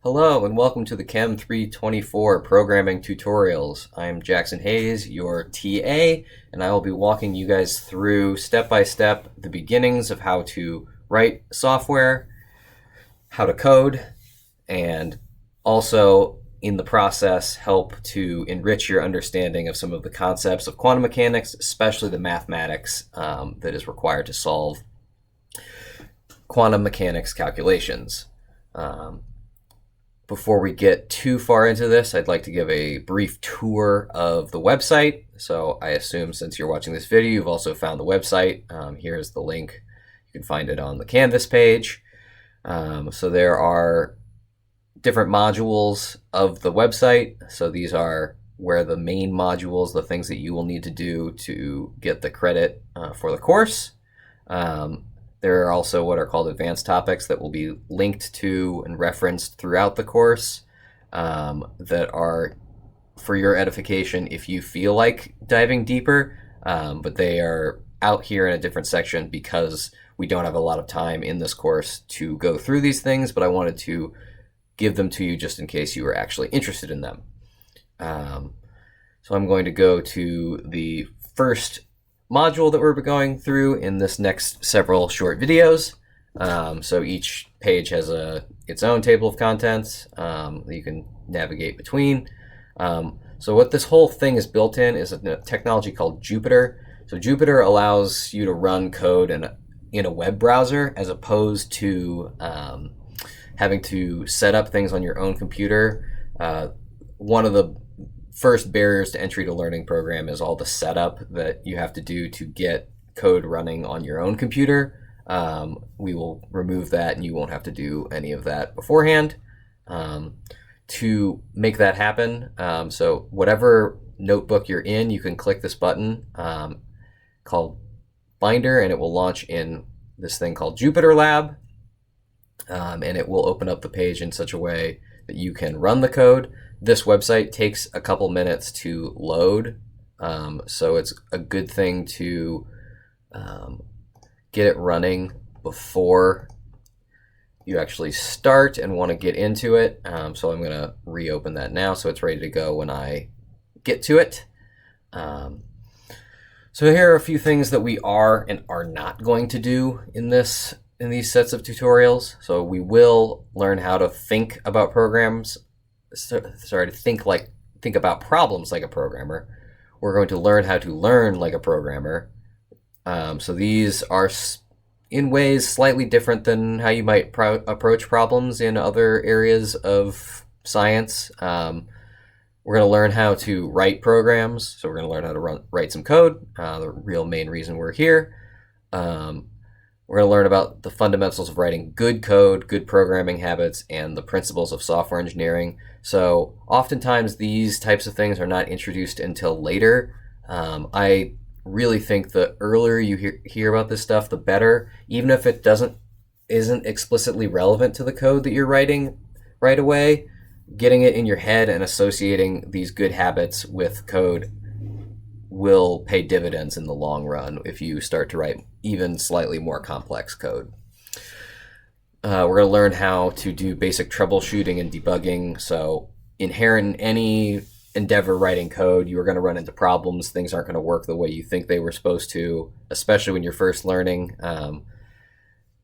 Hello and welcome to the CHEM 324 programming tutorials. I'm Jackson Hayes, your TA, and I will be walking you guys through step by step the beginnings of how to write software, how to code, and also in the process help to enrich your understanding of some of the concepts of quantum mechanics, especially the mathematics that is required to solve quantum mechanics calculations. Before we get too far into this, I'd like to give a brief tour of the website. So I assume since you're watching this video, you've also found the website. Here's the link. You can find it on the Canvas page. So there are different modules of the website. So these are where the main modules, the things that you will need to do to get the credit for the course. There are also what are called advanced topics that will be linked to and referenced throughout the course that are for your edification if you feel like diving deeper, but they are out here in a different section because we don't have a lot of time in this course to go through these things, but I wanted to give them to you just in case you were actually interested in them. So I'm going to go to the first module that we're going through in this next several short videos. So each page has its own table of contents that you can navigate between. So what this whole thing is built in is a technology called Jupyter. So Jupyter allows you to run code in a web browser as opposed to having to set up things on your own computer. One of the first barriers to entry to learning program is all the setup that you have to do to get code running on your own computer. We will remove that and you won't have to do any of that beforehand. To make that happen, so whatever notebook you're in, you can click this button called Binder and it will launch in this thing called Jupyter Lab. And it will open up the page in such a way that you can run the code. This website takes a couple minutes to load, so it's a good thing to get it running before you actually start and want to get into it. So I'm going to reopen that now so it's ready to go when I get to it. So here are a few things that we are and are not going to do in these sets of tutorials. So we will learn how to think about think about problems like a programmer. We're going to learn how to learn like a programmer. So these are in ways slightly different than how you might approach problems in other areas of science. We're going to learn how to write programs. So we're going to learn how to write some code, the real main reason we're here. We're going to learn about the fundamentals of writing good code, good programming habits, and the principles of software engineering. So oftentimes these types of things are not introduced until later. I really think the earlier you hear about this stuff, the better, even if it isn't explicitly relevant to the code that you're writing right away. Getting it in your head and associating these good habits with code will pay dividends in the long run if you start to write even slightly more complex code. We're going to learn how to do basic troubleshooting and debugging. So inherent in any endeavor writing code, you are going to run into problems. Things aren't going to work the way you think they were supposed to, especially when you're first learning.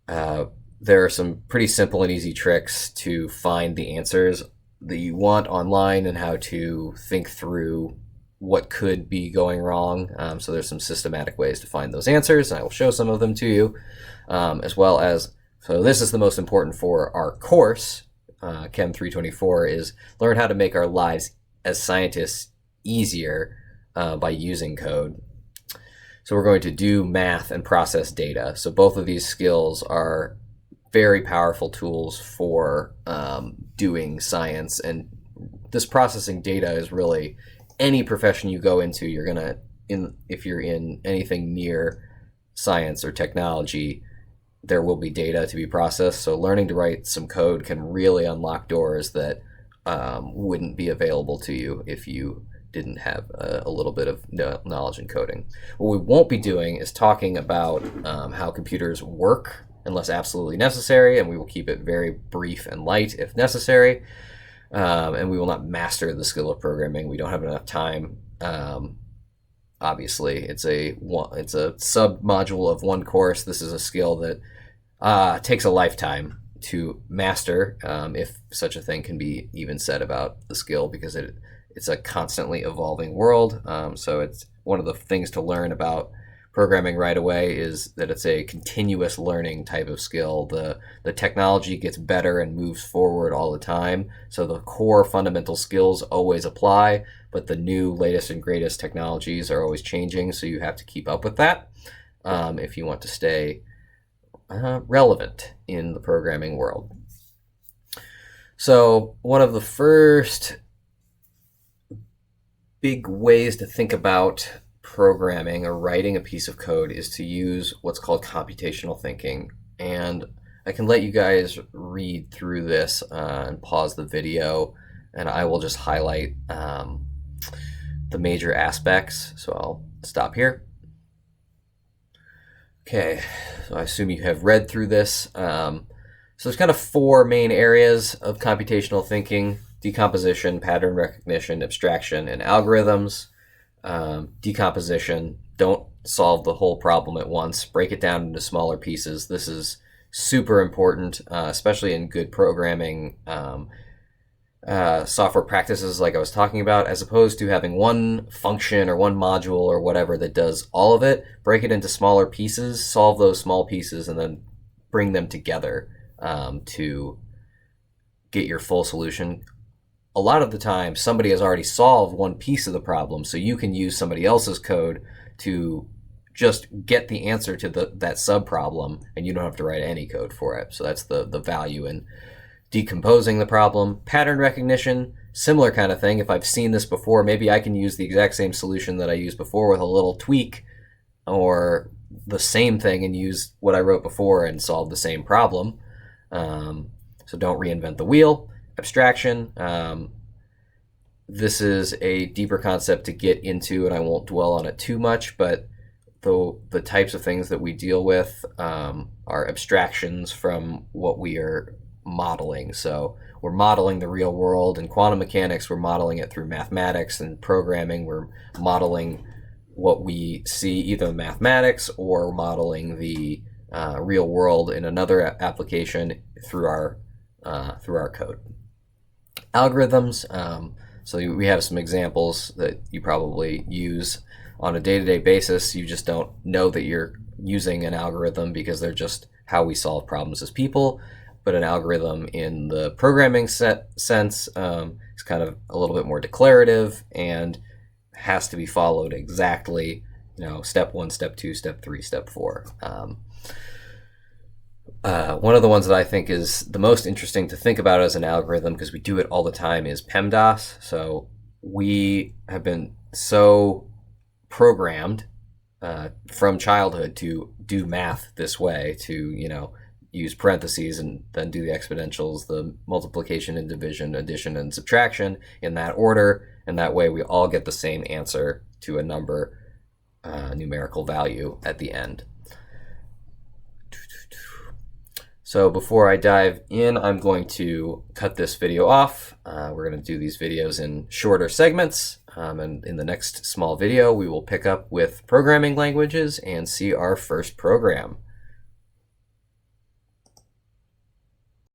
There are some pretty simple and easy tricks to find the answers that you want online and how to think through what could be going wrong. So there's some systematic ways to find those answers, and I will show some of them to you, as well as, so this is the most important for our course, Chem 324, is learn how to make our lives as scientists easier by using code. So we're going to do math and process data. So both of these skills are very powerful tools for doing science, and this processing data is really any profession you go into, you're gonna, if you're in anything near science or technology, there will be data to be processed. So learning to write some code can really unlock doors that wouldn't be available to you if you didn't have a little bit of knowledge in coding. What we won't be doing is talking about how computers work unless absolutely necessary, and we will keep it very brief and light if necessary. And we will not master the skill of programming. We don't have enough time. Obviously, it's a sub module of one course. This is a skill that takes a lifetime to master, if such a thing can be even said about the skill, because it's a constantly evolving world. So it's one of the things to learn about programming right away is that it's a continuous learning type of skill. The technology gets better and moves forward all the time, so the core fundamental skills always apply, but the new latest and greatest technologies are always changing, so you have to keep up with that if you want to stay relevant in the programming world. So one of the first big ways to think about programming or writing a piece of code is to use what's called computational thinking. And I can let you guys read through this and pause the video, and I will just highlight the major aspects. So I'll stop here. Okay, so I assume you have read through this. So there's kind of four main areas of computational thinking: decomposition, pattern recognition, abstraction, and algorithms. Decomposition, don't solve the whole problem at once. Break it down into smaller pieces. This is super important, especially in good programming software practices like I was talking about. As opposed to having one function or one module or whatever that does all of it, break it into smaller pieces, solve those small pieces, and then bring them together to get your full solution. A lot of the time, somebody has already solved one piece of the problem, so you can use somebody else's code to just get the answer to that sub-problem, and you don't have to write any code for it. So that's the value in decomposing the problem. Pattern recognition, similar kind of thing. If I've seen this before, maybe I can use the exact same solution that I used before with a little tweak, or the same thing and use what I wrote before and solve the same problem. So don't reinvent the wheel. Abstraction, this is a deeper concept to get into, and I won't dwell on it too much, but the types of things that we deal with are abstractions from what we are modeling. So we're modeling the real world. In quantum mechanics, we're modeling it through mathematics, and programming, we're modeling what we see either in mathematics or modeling the real world in another application through our code. Algorithms, so we have some examples that you probably use on a day-to-day basis. You just don't know that you're using an algorithm because they're just how we solve problems as people. But an algorithm in the programming sense is kind of a little bit more declarative and has to be followed exactly, step 1, step 2, step 3, step 4. One of the ones that I think is the most interesting to think about as an algorithm, because we do it all the time, is PEMDAS. So we have been so programmed from childhood to do math this way, to use parentheses and then do the exponentials, the multiplication and division, addition and subtraction in that order, and that way we all get the same answer to a number, numerical value at the end. So before I dive in, I'm going to cut this video off. We're going to do these videos in shorter segments, and in the next small video we will pick up with programming languages and see our first program.